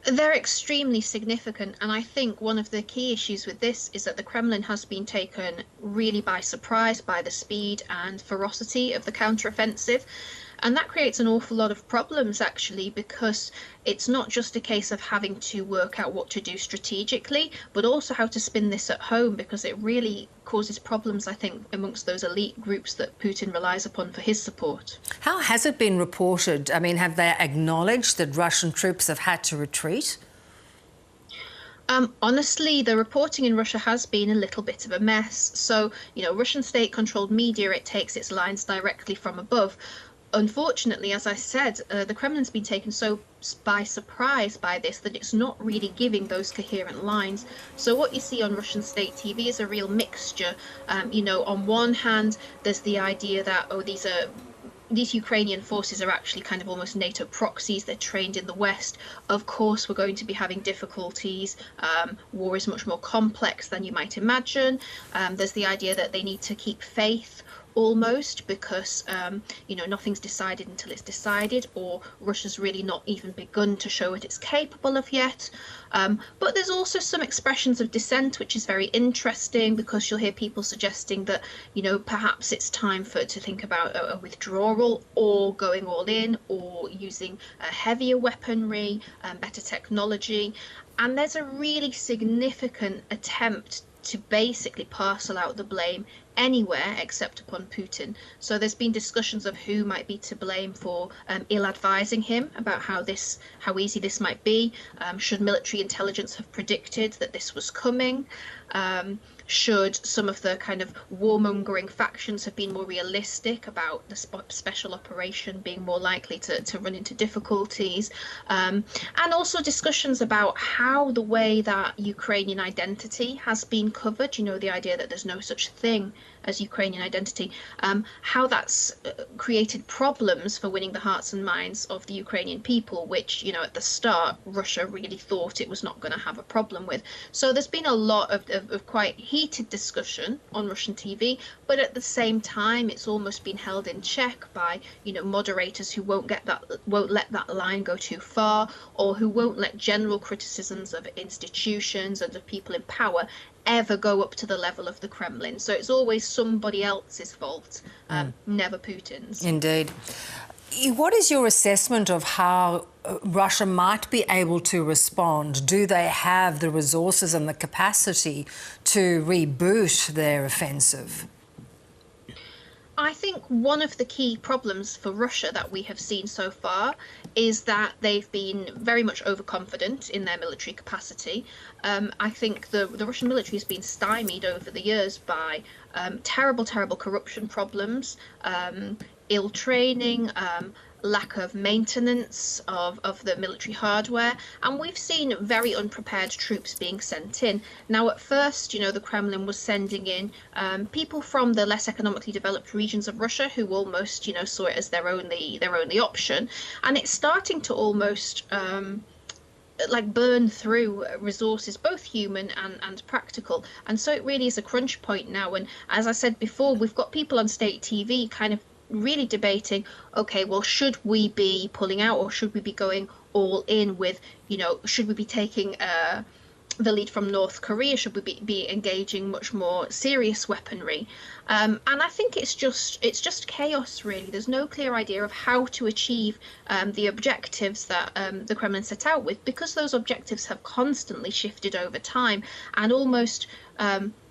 They're extremely significant, and I think one of the key issues with this is that the Kremlin has been taken really by surprise by the speed and ferocity of the counteroffensive. And that creates an awful lot of problems, actually, because it's not just a case of having to work out what to do strategically, but also how to spin this at home, because it really causes problems, I think, amongst those elite groups that Putin relies upon for his support. How has it been reported? I mean, have they acknowledged that Russian troops have had to retreat? Honestly, the reporting in Russia has been a little bit of a mess. So, Russian state-controlled media, it takes its lines directly from above. Unfortunately, as I said, the Kremlin's been taken so by surprise by this that it's not really giving those coherent lines. So what you see on Russian state TV is a real mixture. On one hand, there's the idea that, these Ukrainian forces are actually kind of almost NATO proxies. They're trained in the West. Of course, we're going to be having difficulties. War is much more complex than you might imagine. There's the idea that they need to keep faith almost because nothing's decided until it's decided, or Russia's really not even begun to show what it's capable of yet. But there's also some expressions of dissent, which is very interesting, because you'll hear people suggesting that perhaps it's time to think about a withdrawal, or going all in, or using heavier weaponry, better technology. And there's a really significant attempt to basically parcel out the blame anywhere except upon Putin. So there's been discussions of who might be to blame for ill-advising him about how easy this might be. Should military intelligence have predicted that this was coming? Should some of the kind of warmongering factions have been more realistic about the special operation being more likely to run into difficulties? And also discussions about how the way that Ukrainian identity has been covered, the idea that there's no such thing as Ukrainian identity, how that's created problems for winning the hearts and minds of the Ukrainian people, which, at the start, Russia really thought it was not going to have a problem with. So there's been a lot of quite heated discussion on Russian TV, but at the same time, it's almost been held in check by, moderators who won't let that line go too far, or who won't let general criticisms of institutions and of people in power ever go up to the level of the Kremlin. So it's always somebody else's fault, never Putin's. Indeed. What is your assessment of how Russia might be able to respond? Do they have the resources and the capacity to reboot their offensive? I think one of the key problems for Russia that we have seen so far is that they've been very much overconfident in their military capacity. I think the Russian military has been stymied over the years by terrible corruption problems, ill training, lack of maintenance of the military hardware, and we've seen very unprepared troops being sent in. Now, at first, the Kremlin was sending in people from the less economically developed regions of Russia who almost, saw it as their only option, and it's starting to almost burn through resources, both human and practical. And so it really is a crunch point now. And as I said before, we've got people on state TV kind of really debating, okay, well, should we be pulling out, or should we be going all in with, should we be taking the lead from North Korea? Should we be engaging much more serious weaponry? And I think it's just chaos, really. There's no clear idea of how to achieve the objectives that the Kremlin set out with, because those objectives have constantly shifted over time, and almost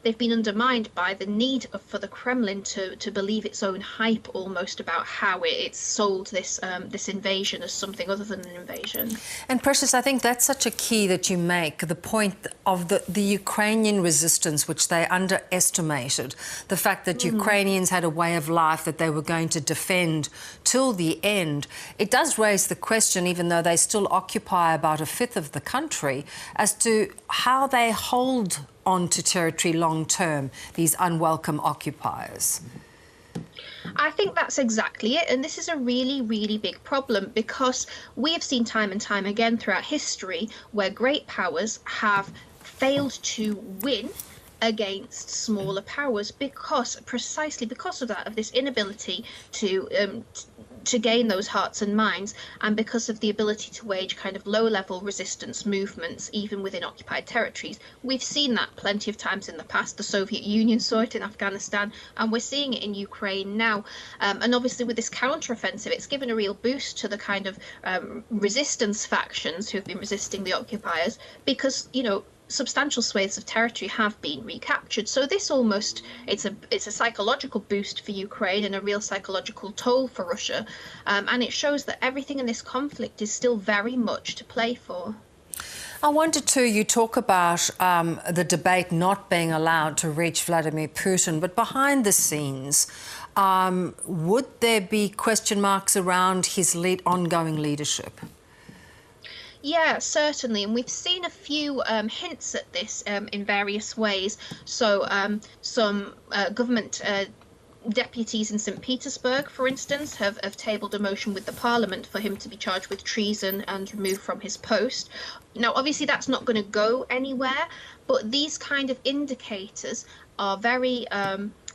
they've been undermined by the need for the Kremlin to believe its own hype, almost, about how it's sold this invasion as something other than an invasion. And Precious, I think that's such a key that you make, the point of the Ukrainian resistance, which they underestimated, the fact that Ukrainians had a way of life that they were going to defend till the end. It does raise the question, even though they still occupy about a fifth of the country, as to how they hold on to territory long term, these unwelcome occupiers. I think that's exactly it. And this is a really, really big problem, because we have seen time and time again throughout history where great powers have failed to win against smaller powers precisely because of this inability to to gain those hearts and minds, and because of the ability to wage kind of low-level resistance movements even within occupied territories. We've seen that plenty of times in the past. The Soviet Union saw it in Afghanistan, and we're seeing it in Ukraine now. And obviously with this counteroffensive, it's given a real boost to the kind of resistance factions who have been resisting the occupiers, because, you know, substantial swathes of territory have been recaptured. So this almost, it's a psychological boost for Ukraine and a real psychological toll for Russia. And it shows that everything in this conflict is still very much to play for. I wanted to, you talk about the debate not being allowed to reach Vladimir Putin, but behind the scenes, would there be question marks around his ongoing leadership? Yeah, certainly, and we've seen a few hints at this in various ways. So some government deputies in St. Petersburg, for instance, have tabled a motion with the parliament for him to be charged with treason and removed from his post. Now, obviously, that's not going to go anywhere, but these kind of indicators are very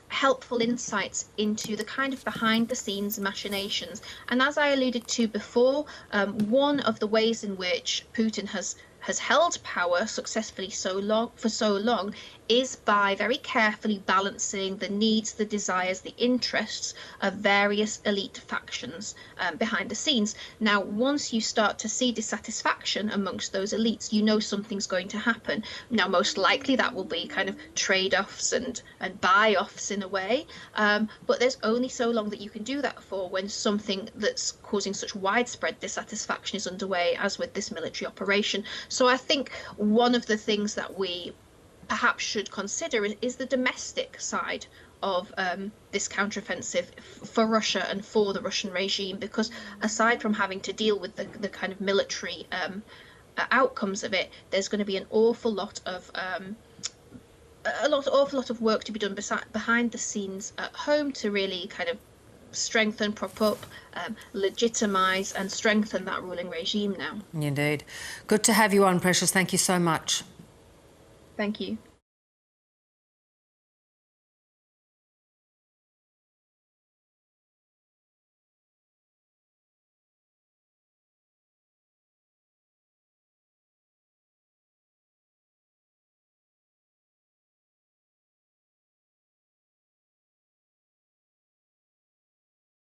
helpful insights into the kind of behind the scenes machinations. And as I alluded to before, one of the ways in which Putin has held power successfully for so long is by very carefully balancing the needs, the desires, the interests of various elite factions behind the scenes. Now, once you start to see dissatisfaction amongst those elites, you know something's going to happen. Now, most likely that will be kind of trade-offs and buy-offs in a way, but there's only so long that you can do that for when something that's causing such widespread dissatisfaction is underway, as with this military operation. So I think one of the things that we perhaps should consider is the domestic side of this counteroffensive for Russia and for the Russian regime, because aside from having to deal with the kind of military outcomes of it, there's going to be an awful lot of work to be done behind the scenes at home to really kind of strengthen, prop up, legitimize and strengthen that ruling regime now. Indeed. Good to have you on, Precious. Thank you so much. Thank you.